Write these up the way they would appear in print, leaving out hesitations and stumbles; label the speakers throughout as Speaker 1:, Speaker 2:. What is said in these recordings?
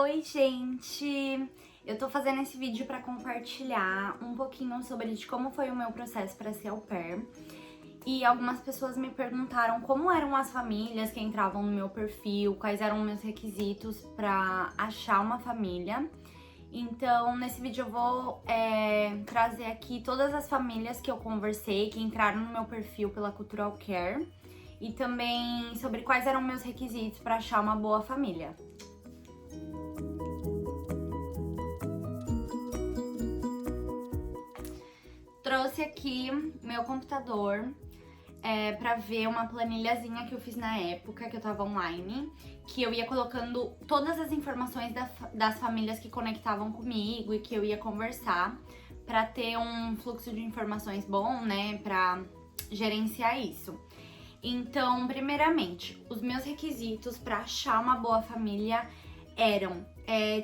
Speaker 1: Oi, gente! Eu tô fazendo esse vídeo pra compartilhar um pouquinho sobre como foi o meu processo pra ser au pair. E algumas pessoas me perguntaram como eram as famílias que entravam no meu perfil, quais eram meus requisitos pra achar uma família. Então, nesse vídeo eu vou trazer aqui todas as famílias que eu conversei, que entraram no meu perfil pela Cultural Care. E também sobre quais eram meus requisitos pra achar uma boa família. Trouxe aqui meu computador pra ver uma planilhazinha que eu fiz na época que eu tava online, que eu ia colocando todas as informações das famílias que conectavam comigo e que eu ia conversar pra ter um fluxo de informações bom, né, pra gerenciar isso. Então, primeiramente, os meus requisitos pra achar uma boa família eram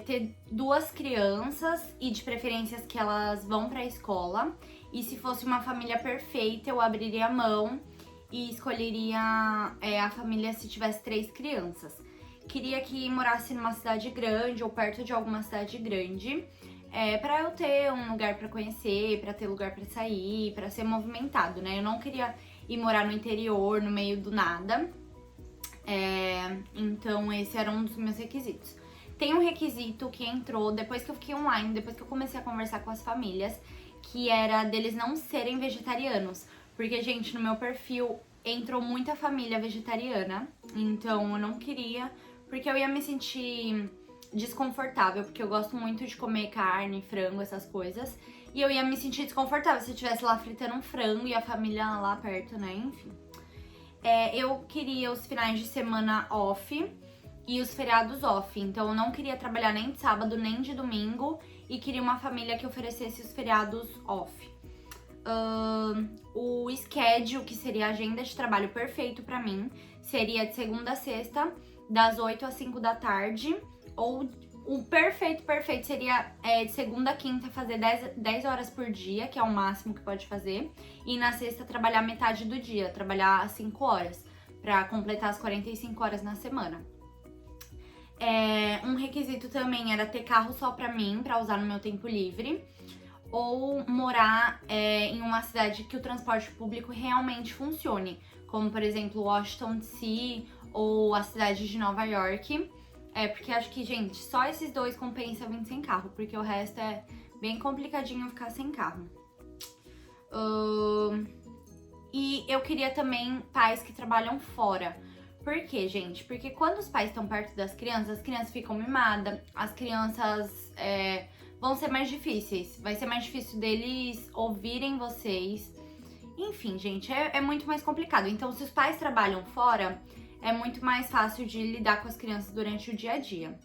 Speaker 1: ter 2 crianças e de preferências que elas vão pra escola. E se fosse uma família perfeita, eu abriria a mão e escolheria a família se tivesse 3 crianças. Queria que morasse numa cidade grande ou perto de alguma cidade grande, pra eu ter um lugar pra conhecer, pra ter lugar pra sair, pra ser movimentado, né? Eu não queria ir morar no interior, no meio do nada. Então esse era um dos meus requisitos. Tem um requisito que entrou depois que eu fiquei online, depois que eu comecei a conversar com as famílias, que era deles não serem vegetarianos. Porque, gente, no meu perfil entrou muita família vegetariana, então eu não queria, porque eu ia me sentir desconfortável, porque eu gosto muito de comer carne, frango, essas coisas. E eu ia me sentir desconfortável se eu estivesse lá fritando um frango e a família lá perto, né? Enfim. Eu queria os finais de semana off e os feriados off. Então eu não queria trabalhar nem de sábado nem de domingo e queria uma família que oferecesse os feriados off. O schedule, que seria a agenda de trabalho perfeito pra mim, seria de segunda a sexta, das 8 às 5 da tarde. Ou o perfeito seria de segunda a quinta fazer 10 horas por dia, que é o máximo que pode fazer. E na sexta trabalhar metade do dia, trabalhar 5 horas, pra completar as 45 horas na semana. Um requisito também era ter carro só pra mim, pra usar no meu tempo livre. Ou morar em uma cidade que o transporte público realmente funcione. Como, por exemplo, Washington DC ou a cidade de Nova York. Porque acho que, gente, só esses dois compensa vir sem carro, porque o resto é bem complicadinho ficar sem carro. E eu queria também pais que trabalham fora. Por quê, gente? Porque quando os pais estão perto das crianças, as crianças ficam mimadas, as crianças vão ser mais difíceis. Vai ser mais difícil deles ouvirem vocês. Enfim, gente, é muito mais complicado. Então, se os pais trabalham fora, é muito mais fácil de lidar com as crianças durante o dia a dia.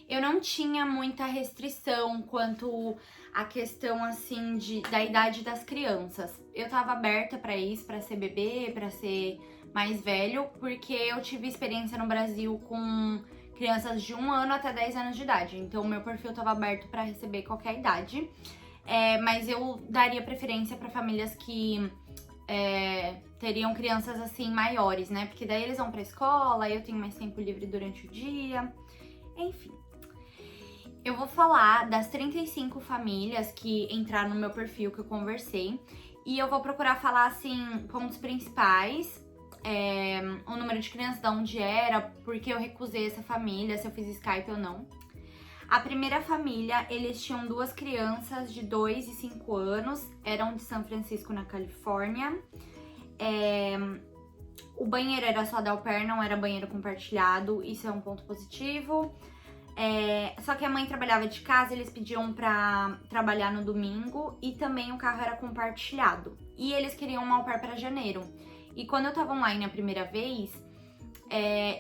Speaker 1: Eu não tinha muita restrição quanto à questão, assim, da idade das crianças. Eu tava aberta pra isso, pra ser bebê, pra ser mais velho, porque eu tive experiência no Brasil com crianças de 1 ano até 10 anos de idade. Então, o meu perfil tava aberto pra receber qualquer idade. Mas eu daria preferência pra famílias que teriam crianças assim maiores, né? Porque daí eles vão pra escola, eu tenho mais tempo livre durante o dia. Enfim. Eu vou falar das 35 famílias que entraram no meu perfil, que eu conversei. E eu vou procurar falar, assim, pontos principais. O número de crianças, de onde era, porque eu recusei essa família, se eu fiz Skype ou não. A primeira família, eles tinham 2 crianças de 2 e 5 anos, eram de São Francisco, na Califórnia. O banheiro era só da au pair, não era banheiro compartilhado, isso é um ponto positivo. Só que a mãe trabalhava de casa, eles pediam pra trabalhar no domingo e também o carro era compartilhado. E eles queriam uma au pair pra janeiro. E quando eu tava online a primeira vez,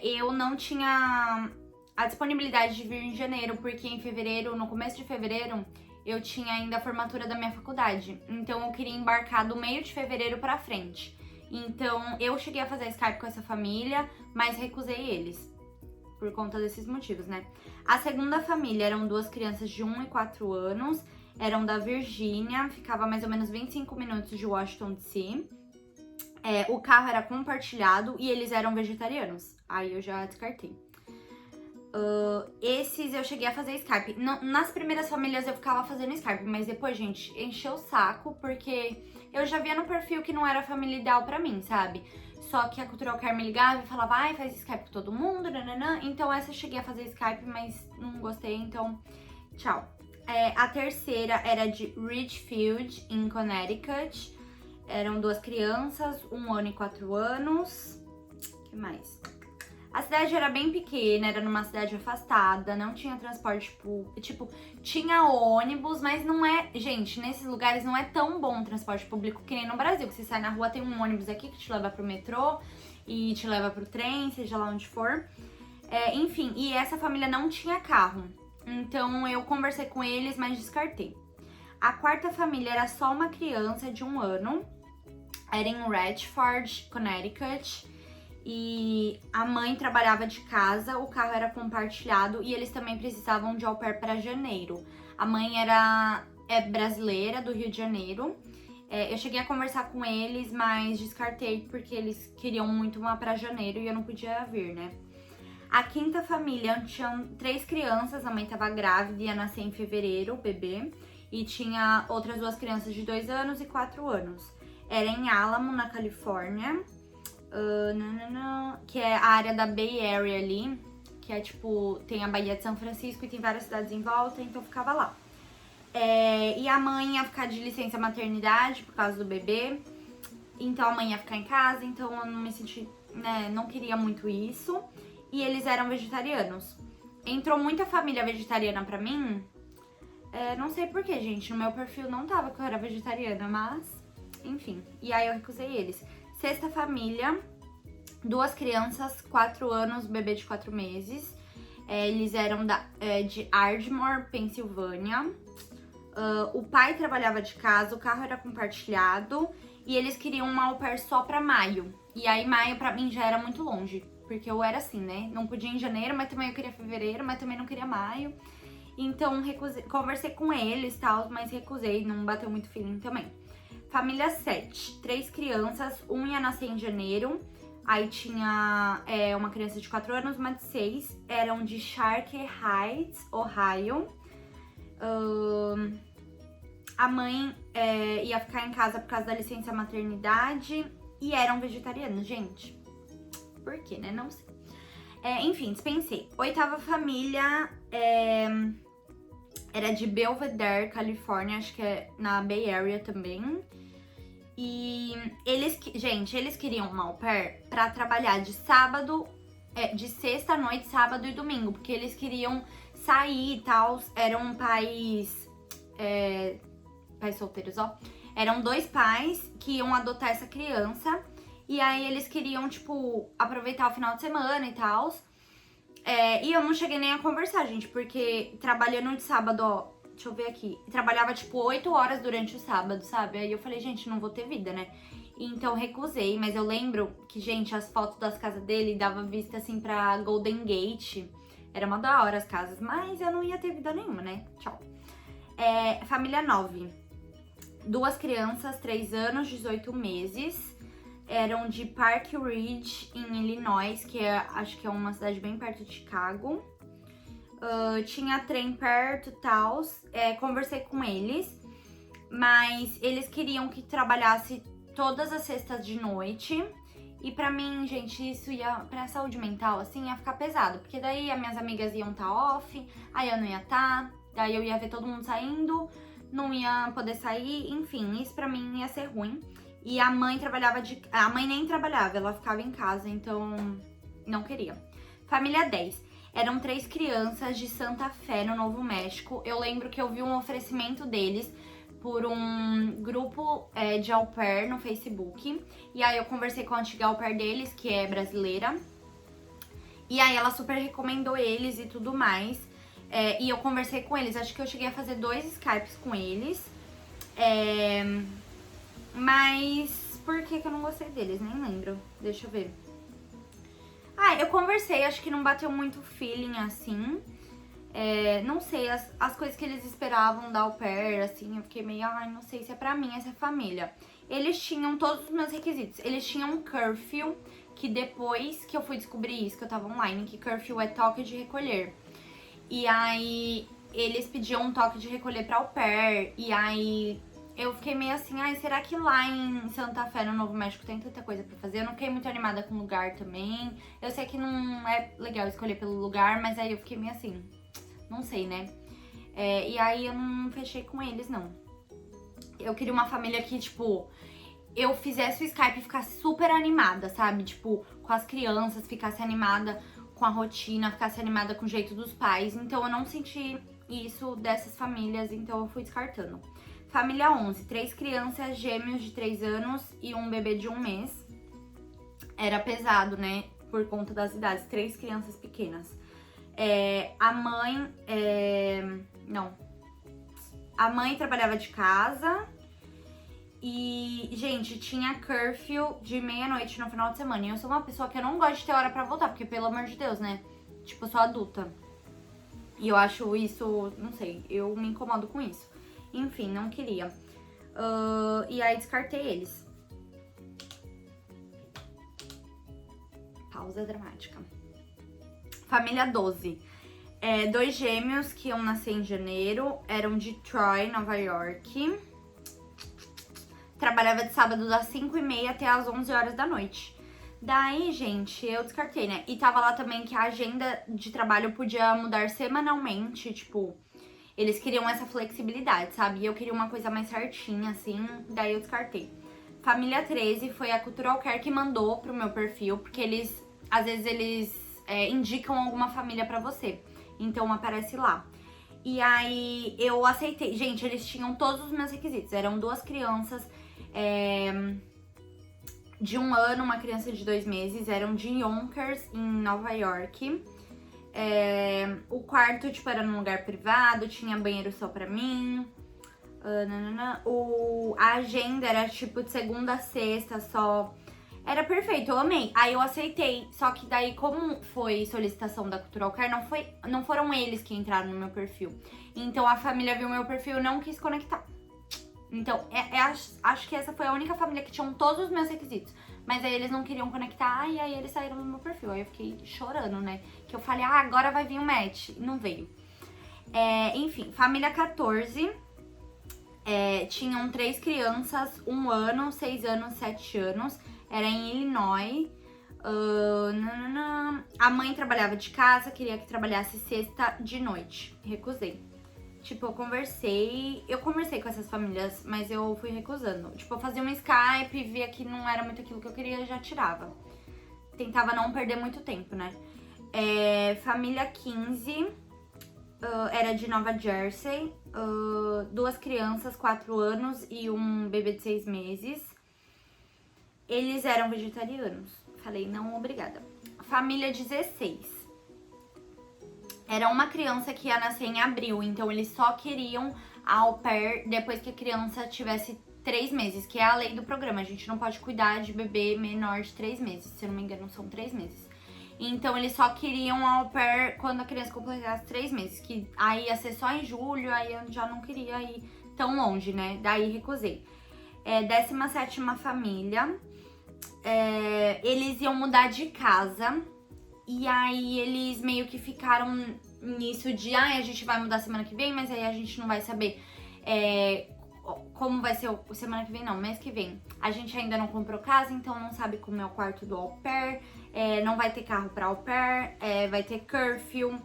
Speaker 1: eu não tinha a disponibilidade de vir em janeiro, porque em fevereiro, no começo de fevereiro, eu tinha ainda a formatura da minha faculdade. Então eu queria embarcar do meio de fevereiro pra frente. Então eu cheguei a fazer Skype com essa família, mas recusei eles. Por conta desses motivos, né? A segunda família eram 2 crianças de 1 e 4 anos. Eram da Virgínia, ficava mais ou menos 25 minutos de Washington DC. O carro era compartilhado e eles eram vegetarianos. Aí eu já descartei. Esses eu cheguei a fazer Skype. Nas primeiras famílias eu ficava fazendo Skype, mas depois, gente, encheu o saco, porque eu já via no perfil que não era a família ideal pra mim, sabe? Só que a Cultural Care me ligava e falava, ai, faz Skype com todo mundo, nananã. Então essa eu cheguei a fazer Skype, mas não gostei, então tchau. A terceira era de Ridgefield, em Connecticut. Eram 2 crianças, 1 ano e 4 anos. O que mais? A cidade era bem pequena, era numa cidade afastada, não tinha transporte público. Tipo, tinha ônibus, mas não é... Gente, nesses lugares não é tão bom o transporte público que nem no Brasil. Que você sai na rua, tem um ônibus aqui que te leva pro metrô e te leva pro trem, seja lá onde for. Enfim, e essa família não tinha carro. Então eu conversei com eles, mas descartei. A quarta família era só uma criança de 1 ano. Era em Radford, Connecticut. E a mãe trabalhava de casa, o carro era compartilhado e eles também precisavam de au pair para janeiro. A mãe é brasileira, do Rio de Janeiro. Eu cheguei a conversar com eles, mas descartei porque eles queriam muito uma para janeiro e eu não podia vir, né? A quinta família tinha 3 crianças, a mãe estava grávida e ia nascer em fevereiro, o bebê. E tinha outras 2 crianças de 2 anos e 4 anos. Era em Alamo, na Califórnia. Que é a área da Bay Area ali, que é tipo, tem a Baía de São Francisco e tem várias cidades em volta, então ficava lá. E a mãe ia ficar de licença maternidade por causa do bebê, então a mãe ia ficar em casa, então eu não me senti, né, não queria muito isso. E eles eram vegetarianos. Entrou muita família vegetariana pra mim, não sei porquê, gente, no meu perfil não tava que eu era vegetariana, mas, enfim, e aí eu recusei eles. Sexta família, 2 crianças, 4 anos, bebê de 4 meses. Eles eram de Ardmore, Pensilvânia. O pai trabalhava de casa, o carro era compartilhado e eles queriam uma au pair só pra maio. E aí maio pra mim já era muito longe, porque eu era assim, né? Não podia em janeiro, mas também eu queria fevereiro, mas também não queria maio. Então conversei com eles e tal, mas recusei, não bateu muito feeling também. Família 7, 3 crianças, 1 ia nascer em janeiro, aí tinha uma criança de 4 anos, uma de 6, eram de Shark Heights, Ohio. A mãe ia ficar em casa por causa da licença maternidade e eram vegetarianos, gente. Por quê, né? Não sei. Enfim, dispensei. Oitava família era de Belvedere, Califórnia, acho que é na Bay Area também. E eles queriam uma au pair pra trabalhar de sábado, de sexta à noite, sábado e domingo, porque eles queriam sair e tal. Eram pais solteiros, ó. Eram 2 pais que iam adotar essa criança. E aí eles queriam, tipo, aproveitar o final de semana e tal. E eu não cheguei nem a conversar, gente, porque trabalhando de sábado, ó. Deixa eu ver aqui. Trabalhava, tipo, 8 horas durante o sábado, sabe? Aí eu falei, gente, não vou ter vida, né? Então recusei, mas eu lembro que, gente, as fotos das casas dele dava vista, assim, pra Golden Gate. Era uma da hora as casas, mas eu não ia ter vida nenhuma, né? Tchau. Família 9. 2 crianças, 3 anos, 18 meses. Eram de Park Ridge, em Illinois, que acho que é uma cidade bem perto de Chicago. Tinha trem perto e tal. Conversei com eles, mas eles queriam que trabalhasse todas as sextas de noite. E pra mim, gente, isso pra saúde mental, assim, ia ficar pesado. Porque daí as minhas amigas iam estar off, aí eu não ia estar, daí eu ia ver todo mundo saindo, não ia poder sair, enfim, isso pra mim ia ser ruim. E a mãe a mãe nem trabalhava, ela ficava em casa, então não queria. Família 10. Eram 3 crianças de Santa Fé, no Novo México. Eu lembro que eu vi um oferecimento deles por um grupo de au pair no Facebook. E aí eu conversei com a antiga au pair deles, que é brasileira. E aí ela super recomendou eles e tudo mais. E eu conversei com eles, acho que eu cheguei a fazer 2 Skypes com eles. Mas por que eu não gostei deles? Nem lembro. Deixa eu ver. Eu conversei, acho que não bateu muito feeling, assim. Não sei, as coisas que eles esperavam da au pair, assim, eu fiquei meio, não sei se é pra mim essa família. Eles tinham todos os meus requisitos. Eles tinham um curfew, que depois que eu fui descobrir isso, que eu tava online, que curfew é toque de recolher. E aí eles pediam um toque de recolher pra au pair. E aí eu fiquei meio assim, ai, será que lá em Santa Fé, no Novo México, tem tanta coisa pra fazer? Eu não fiquei muito animada com o lugar também. Eu sei que não é legal escolher pelo lugar, mas aí eu fiquei meio assim, não sei, né? E aí eu não fechei com eles, não. Eu queria uma família que, tipo, eu fizesse o Skype e ficasse super animada, sabe? Tipo, com as crianças, ficasse animada com a rotina, ficasse animada com o jeito dos pais. Então eu não senti isso dessas famílias, então eu fui descartando. Família 11, 3 crianças, gêmeos de 3 anos e um bebê de 1 mês. Era pesado, né? Por conta das idades, 3 crianças pequenas. A mãe... Não. A mãe trabalhava de casa e, gente, tinha curfew de meia-noite no final de semana. E eu sou uma pessoa que eu não gosto de ter hora pra voltar, porque, pelo amor de Deus, né? Tipo, eu sou adulta. E eu acho isso, não sei, eu me incomodo com isso. Enfim, não queria. E aí descartei eles. Pausa dramática. Família 12. 2 gêmeos que iam nascer em janeiro. Eram de Troy, Nova York. Trabalhava de sábado das 5h30 até as 11 horas da noite. Daí, gente, eu descartei, né? E tava lá também que a agenda de trabalho podia mudar semanalmente, tipo... Eles queriam essa flexibilidade, sabe? E eu queria uma coisa mais certinha, assim, daí eu descartei. Família 13 foi a Cultural Care que mandou pro meu perfil, porque às vezes eles indicam alguma família pra você. Então aparece lá. E aí eu aceitei. Gente, eles tinham todos os meus requisitos. Eram 2 crianças de 1 ano, uma criança de 2 meses. Eram de Yonkers, em Nova York. O quarto, tipo, era num lugar privado, tinha banheiro só pra mim. A agenda era, tipo, de segunda a sexta só. Era perfeito, eu amei. Aí eu aceitei. Só que daí, como foi solicitação da Cultural Care, não foram eles que entraram no meu perfil. Então a família viu meu perfil e não quis conectar. Então, acho que essa foi a única família que tinham todos os meus requisitos. Mas aí eles não queriam conectar e aí eles saíram do meu perfil. Aí eu fiquei chorando, né? Que eu falei, agora vai vir o match. Não veio. Enfim, família 14. Tinham 3 crianças, 1 ano, 6 anos, 7 anos. Era em Illinois. A mãe trabalhava de casa, queria que trabalhasse sexta de noite. Recusei. Tipo, eu conversei com essas famílias, mas eu fui recusando. Tipo, eu fazia um Skype, via que não era muito aquilo que eu queria e já tirava. Tentava não perder muito tempo, né? Família 15, era de Nova Jersey. 2 crianças, 4 anos e um bebê de 6 meses. Eles eram vegetarianos. Falei, não, obrigada. Família 16. Era uma criança que ia nascer em abril, então eles só queriam a au pair depois que a criança tivesse 3 meses, que é a lei do programa. A gente não pode cuidar de bebê menor de 3 meses, se eu não me engano são 3 meses. Então eles só queriam a au pair quando a criança completasse 3 meses, que aí ia ser só em julho, aí eu já não queria ir tão longe, né? Daí recusei. 17ª família. Eles iam mudar de casa. E aí eles meio que ficaram nisso de, a gente vai mudar semana que vem, mas aí a gente não vai saber como vai ser semana que vem, não, mês que vem. A gente ainda não comprou casa, então não sabe como é o quarto do au pair, não vai ter carro pra au pair, vai ter curfew.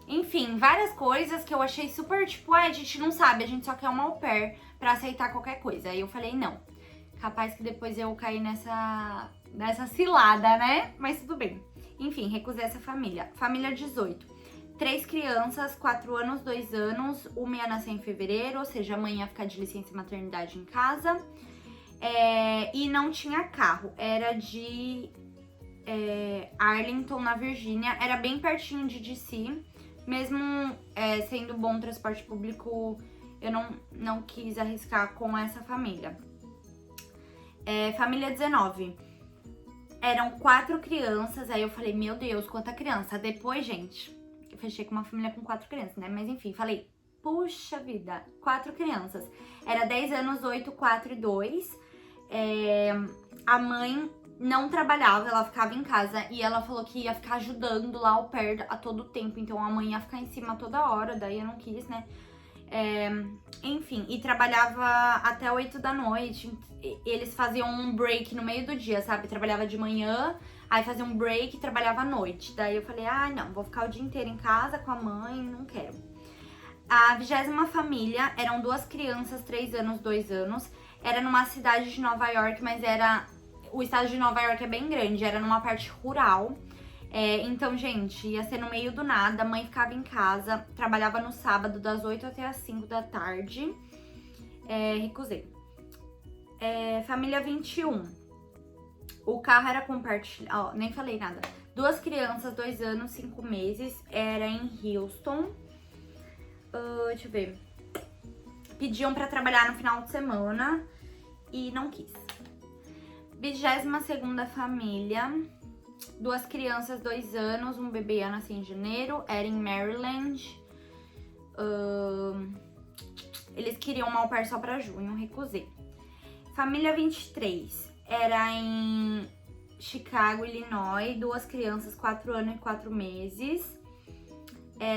Speaker 1: Enfim, várias coisas que eu achei super, tipo, a gente não sabe, a gente só quer uma au pair pra aceitar qualquer coisa. Aí eu falei, não. Capaz que depois eu caí nessa cilada, né? Mas tudo bem. Enfim, recusei essa família. Família 18. 3 crianças, 4 anos, 2 anos. Uma ia nascer em fevereiro, ou seja, a mãe ia ficar de licença e maternidade em casa. E não tinha carro. Era de Arlington, na Virgínia. Era bem pertinho de DC. Mesmo sendo bom transporte público, eu não quis arriscar com essa família. Família 19. Eram 4 crianças, aí eu falei, meu Deus, quanta criança. Depois, gente, eu fechei com uma família com 4 crianças, né? Mas enfim, falei, puxa vida, 4 crianças. Era 10 anos, 8, 4 e 2. A mãe não trabalhava, ela ficava em casa e ela falou que ia ficar ajudando lá ao pé a todo tempo, então a mãe ia ficar em cima toda hora, daí eu não quis, né? Enfim, e trabalhava até 8 da noite. Eles faziam um break no meio do dia, sabe? Trabalhava de manhã, aí fazia um break e trabalhava à noite. Daí eu falei, não, vou ficar o dia inteiro em casa com a mãe, não quero. A 20ª família, eram 2 crianças, 3 anos, 2 anos. Era numa cidade de Nova York, mas o estado de Nova York é bem grande, era numa parte rural. Então, gente, ia ser no meio do nada, a mãe ficava em casa, trabalhava no sábado das 8 até as 5 da tarde. Recusei. Família 21. O carro era compartilhado, nem falei nada. 2 crianças, 2 anos, 5 meses, era em Houston. Deixa eu ver. Pediam pra trabalhar no final de semana e não quis. 22ª família, 2 crianças, 2 anos, um bebê ia nascer em janeiro, era em Maryland. Eles queriam uma au pair só pra junho, recusei. Família 23, era em Chicago, Illinois, 2 crianças, 4 anos e 4 meses.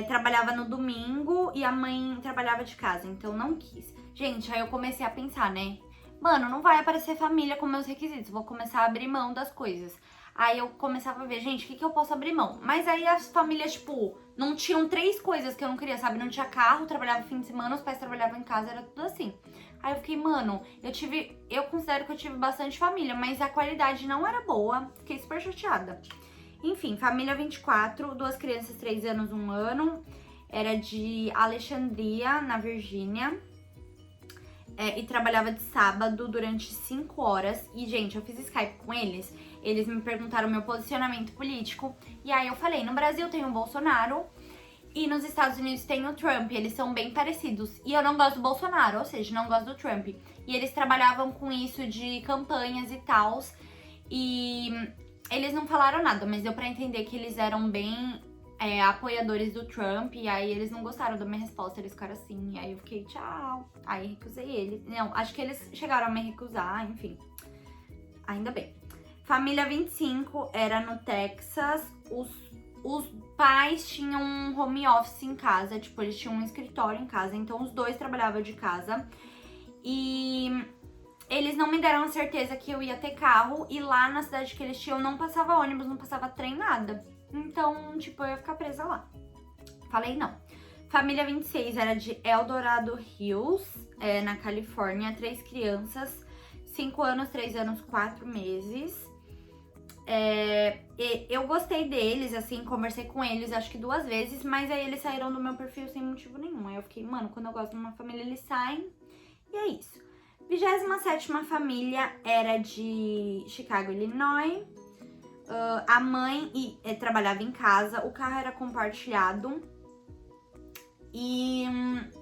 Speaker 1: Trabalhava no domingo e a mãe trabalhava de casa, então não quis. Gente, aí eu comecei a pensar, né? Mano, não vai aparecer família com meus requisitos, vou começar a abrir mão das coisas. Aí eu começava a ver, gente, o que eu posso abrir mão? Mas aí as famílias, tipo, não tinham 3 coisas que eu não queria, sabe? Não tinha carro, trabalhava fim de semana, os pais trabalhavam em casa, era tudo assim. Aí eu fiquei, mano, eu considero que eu tive bastante família, mas a qualidade não era boa, fiquei super chateada. Enfim, família 24, 2 crianças, 3 anos, 1 ano. Era de Alexandria, na Virgínia. E trabalhava de sábado durante 5 horas. E, gente, eu fiz Skype com eles. Eles me perguntaram o meu posicionamento político. E aí eu falei, no Brasil tem o Bolsonaro e nos Estados Unidos tem o Trump. Eles são bem parecidos. E eu não gosto do Bolsonaro, ou seja, não gosto do Trump. E eles trabalhavam com isso de campanhas e tal. E eles não falaram nada, mas deu pra entender que eles eram bem apoiadores do Trump. E aí eles não gostaram da minha resposta, eles ficaram assim. E aí eu fiquei, tchau. Aí recusei eles. Não, acho que eles chegaram a me recusar, enfim. Ainda bem. Família 25 era no Texas. Os pais tinham um home office em casa, tipo, eles tinham um escritório em casa. Então os 2 trabalhavam de casa. E eles não me deram a certeza que eu ia ter carro. E lá na cidade que eles tinham não passava ônibus, não passava trem, nada. Então, tipo, eu ia ficar presa lá. Falei não. Família 26 era de Eldorado Hills, na Califórnia. 3 crianças, 5 anos, 3 anos, 4 meses. Eu gostei deles, assim, conversei com eles acho que 2 vezes. Mas aí eles saíram do meu perfil sem motivo nenhum. Aí eu fiquei, mano, quando eu gosto de uma família, eles saem. E é isso. 27ª família era de Chicago, Illinois. A mãe trabalhava em casa, o carro era compartilhado e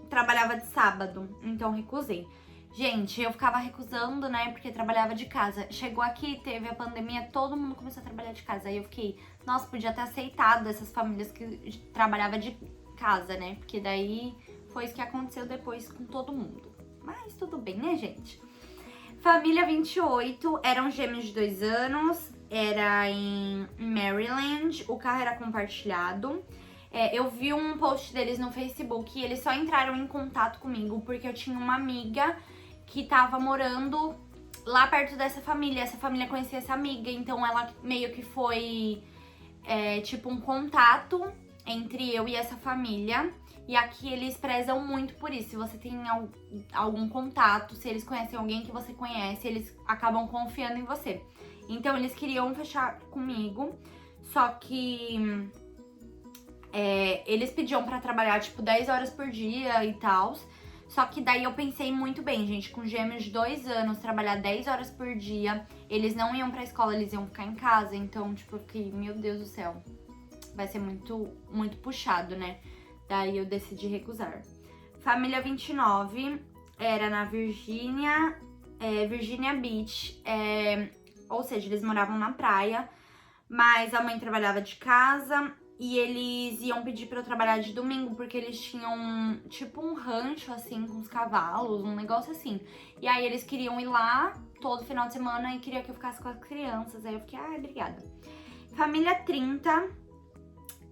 Speaker 1: trabalhava de sábado, então recusei. Gente, eu ficava recusando, né, porque trabalhava de casa. Chegou aqui, teve a pandemia, todo mundo começou a trabalhar de casa. Aí eu fiquei, nossa, podia ter aceitado essas famílias que trabalhavam de casa, né, porque daí foi isso que aconteceu depois com todo mundo. Mas tudo bem, né, gente? Família 28, eram gêmeos de 2 anos, era em Maryland, o carro era compartilhado. Eu vi um post deles no Facebook e eles só entraram em contato comigo porque eu tinha uma amiga que tava morando lá perto dessa família. Essa família conhecia essa amiga, então ela meio que foi tipo um contato entre eu e essa família. E aqui eles prezam muito por isso. Se você tem algum contato, se eles conhecem alguém que você conhece, eles acabam confiando em você. Então eles queriam fechar comigo, só que eles pediam pra trabalhar tipo 10 horas por dia e tal. Só que daí eu pensei muito bem, gente, com gêmeos de 2 anos, trabalhar 10 horas por dia, eles não iam pra escola, eles iam ficar em casa. Então, tipo, eu fiquei, meu Deus do céu, vai ser muito, muito puxado, né? Daí eu decidi recusar. Família 29 era na Virgínia Beach, ou seja, eles moravam na praia, mas a mãe trabalhava de casa E eles iam pedir pra eu trabalhar de domingo, porque eles tinham tipo um rancho, assim, com os cavalos, um negócio assim. E aí eles queriam ir lá todo final de semana e queria que eu ficasse com as crianças. Aí eu fiquei, ai, obrigada. Família 30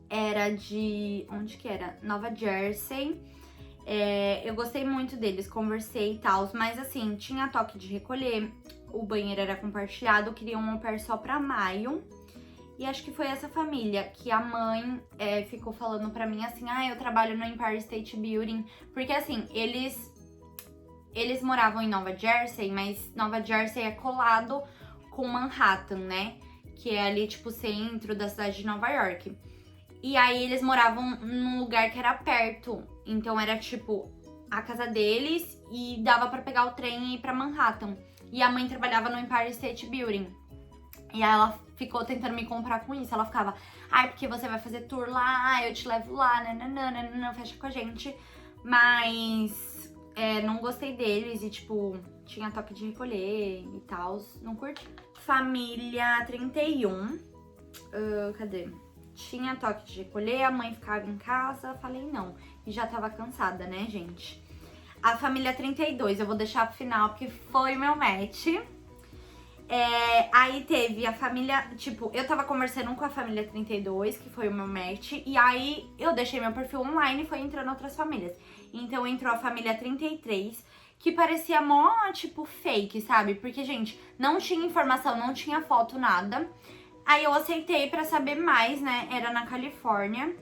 Speaker 1: era de... onde que era? Nova Jersey. Eu gostei muito deles, conversei e tal, mas assim, tinha toque de recolher, o banheiro era compartilhado, queria um au pair só pra maio. E acho que foi essa família que a mãe ficou falando pra mim assim, eu trabalho no Empire State Building. Porque assim, eles moravam em Nova Jersey, mas Nova Jersey é colado com Manhattan, né? Que é ali, tipo, o centro da cidade de Nova York. E aí eles moravam num lugar que era perto. Então era, tipo, a casa deles e dava pra pegar o trem e ir pra Manhattan. E a mãe trabalhava no Empire State Building. E aí ela ficou tentando me comprar com isso. Ela ficava, porque você vai fazer tour lá, eu te levo lá, nananana, fecha com a gente. Mas não gostei deles e, tipo, tinha toque de recolher e tal, não curti. Família 31, cadê? Tinha toque de recolher, a mãe ficava em casa, falei não. E já tava cansada, né, gente? A família 32, eu vou deixar pro final, porque foi meu match. Aí teve a família, tipo, eu tava conversando com a família 32, que foi o meu match, e aí eu deixei meu perfil online e foi entrando outras famílias. Então entrou a família 33, que parecia mó, tipo, fake, sabe? Porque, gente, não tinha informação, não tinha foto, nada. Aí eu aceitei pra saber mais, né? Era na Califórnia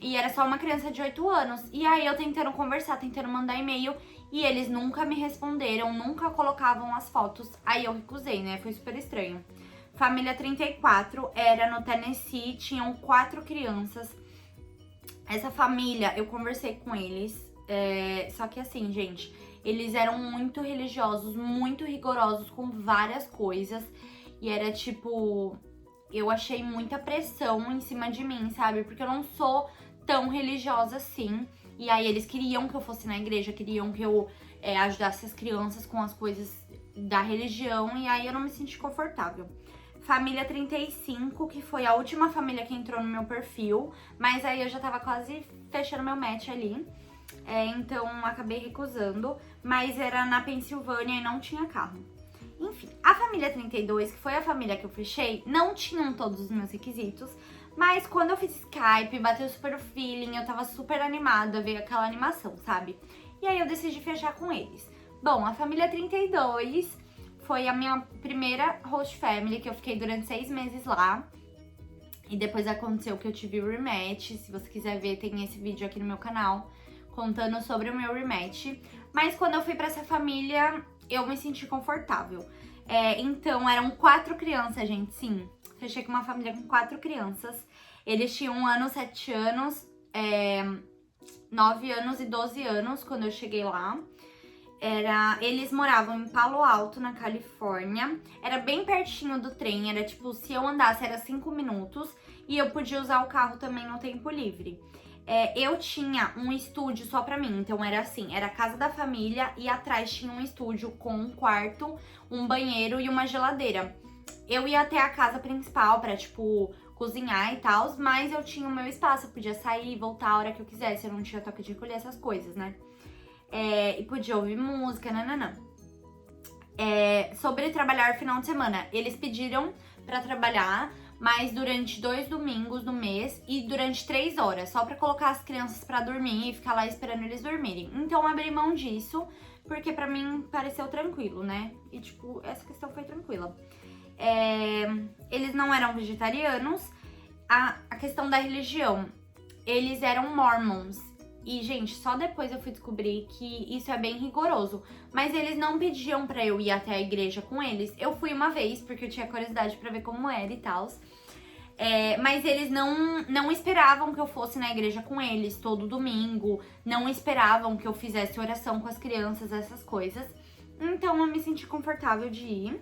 Speaker 1: e era só uma criança de 8 anos. E aí eu tentando conversar, tentando mandar e-mail, e eles nunca me responderam, nunca colocavam as fotos. Aí eu recusei, né? Foi super estranho. Família 34 era no Tennessee, tinham 4 crianças. Essa família, eu conversei com eles, só que assim, gente, eles eram muito religiosos, muito rigorosos com várias coisas. E era tipo, eu achei muita pressão em cima de mim, sabe? Porque eu não sou tão religiosa assim. E aí eles queriam que eu fosse na igreja, queriam que eu ajudasse as crianças com as coisas da religião. E aí eu não me senti confortável. Família 35, que foi a última família que entrou no meu perfil. Mas aí eu já tava quase fechando meu match ali. Então acabei recusando. Mas era na Pensilvânia e não tinha carro. Enfim, a família 32, que foi a família que eu fechei, não tinham todos os meus requisitos. Mas quando eu fiz Skype, bateu super o feeling, eu tava super animada, veio aquela animação, sabe? E aí eu decidi fechar com eles. Bom, a família 32 foi a minha primeira host family, que eu fiquei durante 6 meses lá. E depois aconteceu que eu tive o rematch. Se você quiser ver, tem esse vídeo aqui no meu canal, contando sobre o meu rematch. Mas quando eu fui pra essa família, eu me senti confortável. Então, eram 4 crianças, gente, sim. Fechei com uma família com 4 crianças. Eles tinham 1 ano, 7 anos, 9 anos e 12 anos quando eu cheguei lá. Eles moravam em Palo Alto, na Califórnia. Era bem pertinho do trem, era tipo, se eu andasse era 5 minutos. E eu podia usar o carro também no tempo livre. Eu tinha um estúdio só pra mim, então era assim, era a casa da família e atrás tinha um estúdio com um quarto, um banheiro e uma geladeira. Eu ia até a casa principal pra, tipo, cozinhar e tal, mas eu tinha o meu espaço, eu podia sair e voltar a hora que eu quisesse, eu não tinha toque de recolher, essas coisas, né? E podia ouvir música, nananã. Sobre trabalhar final de semana, eles pediram pra trabalhar, mas durante 2 domingos do mês e durante 3 horas, só pra colocar as crianças pra dormir e ficar lá esperando eles dormirem. Então, abri mão disso, porque pra mim pareceu tranquilo, né? E, tipo, essa questão foi tranquila. Eles não eram vegetarianos. A questão da religião, eles eram mormons. E, gente, só depois eu fui descobrir que isso é bem rigoroso. Mas eles não pediam pra eu ir até a igreja com eles. Eu fui uma vez, porque eu tinha curiosidade pra ver como era e tal. Mas eles não esperavam que eu fosse na igreja com eles todo domingo. Não esperavam que eu fizesse oração com as crianças, essas coisas. Então eu me senti confortável de ir.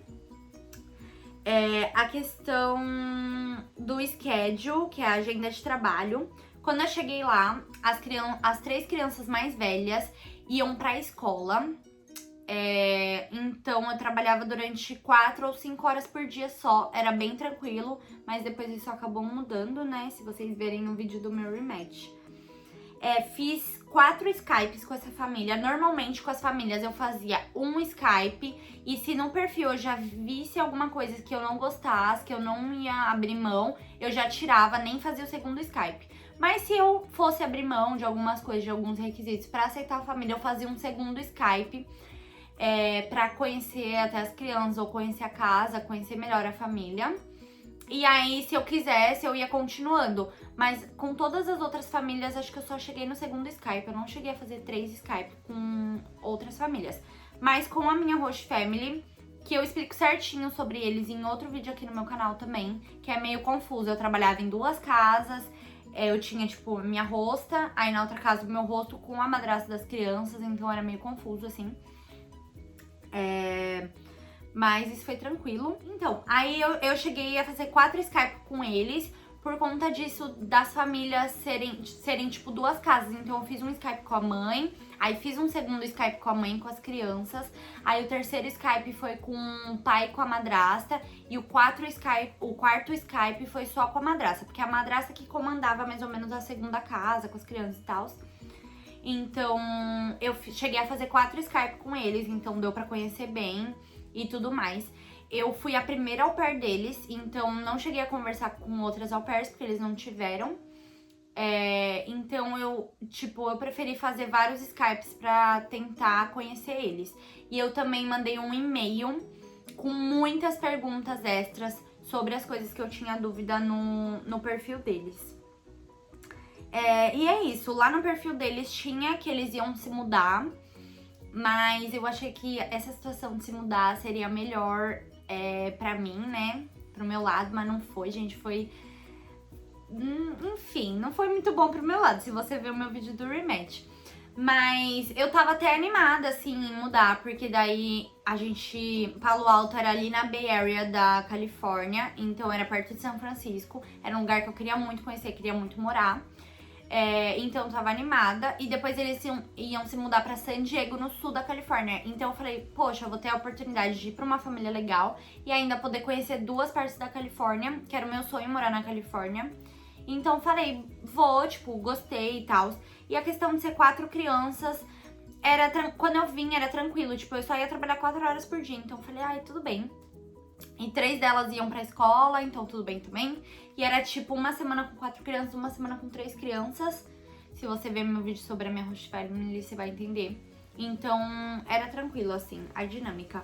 Speaker 1: A questão do schedule, que é a agenda de trabalho. Quando eu cheguei lá, as 3 crianças mais velhas iam pra escola. Então eu trabalhava durante 4 ou 5 horas por dia só, era bem tranquilo, mas depois isso acabou mudando, né? Se vocês verem no vídeo do meu rematch. Fiz 4 Skypes com essa família. Normalmente com as famílias eu fazia um Skype, e se no perfil eu já visse alguma coisa que eu não gostasse, que eu não ia abrir mão, eu já tirava, nem fazia o segundo Skype. Mas se eu fosse abrir mão de algumas coisas, de alguns requisitos pra aceitar a família, eu fazia um segundo Skype. Pra conhecer até as crianças, ou conhecer a casa, conhecer melhor a família. E aí, se eu quisesse, eu ia continuando. Mas com todas as outras famílias, acho que eu só cheguei no segundo Skype. Eu não cheguei a fazer 3 Skype com outras famílias. Mas com a minha host family, que eu explico certinho sobre eles em outro vídeo aqui no meu canal também, que é meio confuso. Eu trabalhava em 2 casas, eu tinha, tipo, minha hosta, aí na outra casa o meu rosto com a madrasta das crianças, então era meio confuso, assim. Mas isso foi tranquilo. Então, aí eu cheguei a fazer 4 Skype com eles, por conta disso, das famílias serem tipo 2 casas. Então eu fiz um Skype com a mãe, aí fiz um segundo Skype com a mãe, com as crianças. Aí o terceiro Skype foi com o pai e com a madrasta. E o quarto Skype foi só com a madrasta, porque a madrasta que comandava mais ou menos a segunda casa, com as crianças e tal. Então, eu cheguei a fazer 4 Skype com eles, então deu pra conhecer bem e tudo mais. Eu fui a primeira au pair deles, então não cheguei a conversar com outras au pairs, porque eles não tiveram. Então, eu preferi fazer vários Skypes pra tentar conhecer eles. E eu também mandei um e-mail com muitas perguntas extras sobre as coisas que eu tinha dúvida no perfil deles. E é isso, lá no perfil deles tinha que eles iam se mudar, mas eu achei que essa situação de se mudar seria melhor pra mim, né, pro meu lado, mas não foi, gente, foi... Enfim, não foi muito bom pro meu lado, se você ver o meu vídeo do rematch. Mas eu tava até animada, assim, em mudar, porque daí Palo Alto era ali na Bay Area da Califórnia, então era perto de São Francisco, era um lugar que eu queria muito conhecer, queria muito morar. Então eu tava animada, e depois eles iam se mudar pra San Diego, no sul da Califórnia. Então eu falei, poxa, eu vou ter a oportunidade de ir pra uma família legal e ainda poder conhecer 2 partes da Califórnia, que era o meu sonho, morar na Califórnia. Então eu falei, vou, gostei e tal. E a questão de ser 4 crianças, quando eu vim era tranquilo, eu só ia trabalhar 4 horas por dia. Então eu falei, ai, tudo bem. E 3 delas iam pra escola, então tudo bem também. E era uma semana com 4 crianças, uma semana com 3 crianças. Se você ver meu vídeo sobre a minha host family, você vai entender. Então, era tranquilo, assim, a dinâmica.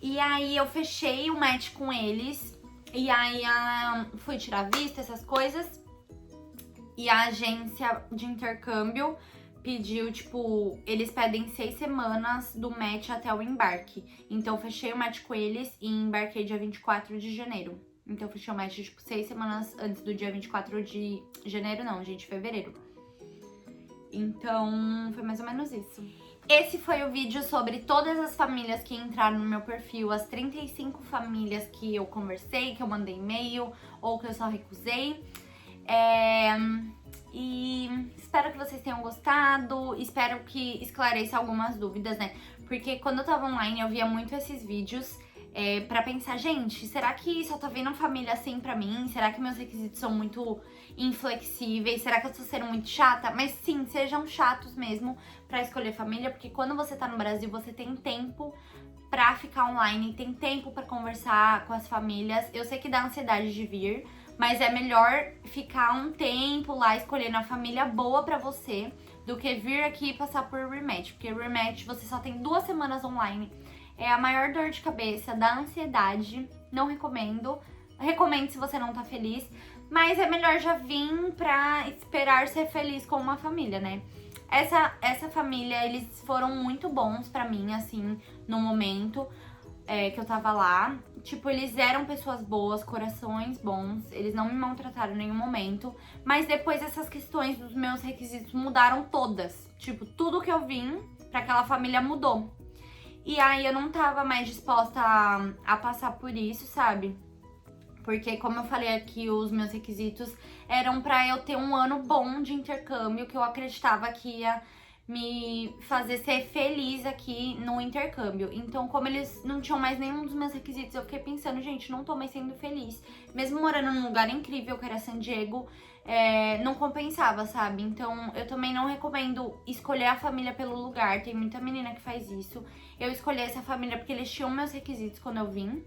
Speaker 1: E aí, eu fechei o match com eles. E aí, fui tirar visto, essas coisas. E a agência de intercâmbio pediu, eles pedem 6 semanas do match até o embarque. Então, eu fechei o match com eles e embarquei dia 24 de janeiro. Então, eu fechei o match, 6 semanas antes do dia 24 de janeiro, não, gente, fevereiro. Então, foi mais ou menos isso. Esse foi o vídeo sobre todas as famílias que entraram no meu perfil, as 35 famílias que eu conversei, que eu mandei e-mail ou que eu só recusei. E espero que vocês tenham gostado, espero que esclareça algumas dúvidas, né? Porque quando eu tava online eu via muito esses vídeos pra pensar, gente, será que só tá vindo família assim pra mim? Será que meus requisitos são muito inflexíveis? Será que eu tô sendo muito chata? Mas sim, sejam chatos mesmo pra escolher família, porque quando você tá no Brasil você tem tempo pra ficar online, tem tempo pra conversar com as famílias. Eu sei que dá ansiedade de vir, mas é melhor ficar um tempo lá escolhendo a família boa pra você do que vir aqui e passar por rematch. Porque rematch você só tem 2 semanas online. É a maior dor de cabeça, dá ansiedade. Não recomendo. Recomendo se você não tá feliz. Mas é melhor já vir pra esperar ser feliz com uma família, né? Essa família, eles foram muito bons pra mim, assim, no momento que eu tava lá. Eles eram pessoas boas, corações bons, eles não me maltrataram em nenhum momento. Mas depois essas questões dos meus requisitos mudaram todas. Tudo que eu vim pra aquela família mudou. E aí eu não tava mais disposta a passar por isso, sabe? Porque, como eu falei aqui, os meus requisitos eram pra eu ter um ano bom de intercâmbio, que eu acreditava que ia me fazer ser feliz aqui no intercâmbio. Então, como eles não tinham mais nenhum dos meus requisitos, eu fiquei pensando, gente, não tô mais sendo feliz. Mesmo morando num lugar incrível, que era San Diego, não compensava, sabe? Então, eu também não recomendo escolher a família pelo lugar. Tem muita menina que faz isso. Eu escolhi essa família porque eles tinham meus requisitos quando eu vim.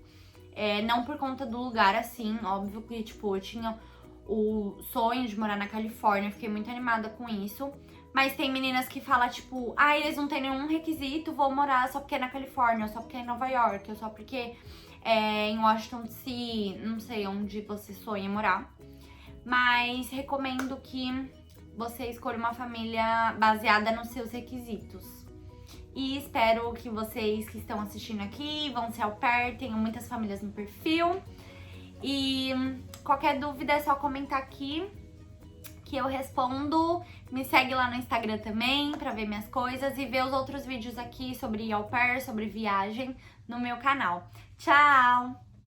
Speaker 1: Não por conta do lugar, assim, óbvio que, tipo, eu tinha o sonho de morar na Califórnia, fiquei muito animada com isso. Mas tem meninas que falam, tipo, eles não têm nenhum requisito, vou morar só porque é na Califórnia, ou só porque é em Nova York, ou só porque é em Washington DC, não sei onde você sonha morar. Mas recomendo que você escolha uma família baseada nos seus requisitos. E espero que vocês que estão assistindo aqui vão ser au pair, tenham muitas famílias no perfil. E qualquer dúvida é só comentar aqui que eu respondo. Me segue lá no Instagram também pra ver minhas coisas e ver os outros vídeos aqui sobre au pair, sobre viagem no meu canal. Tchau!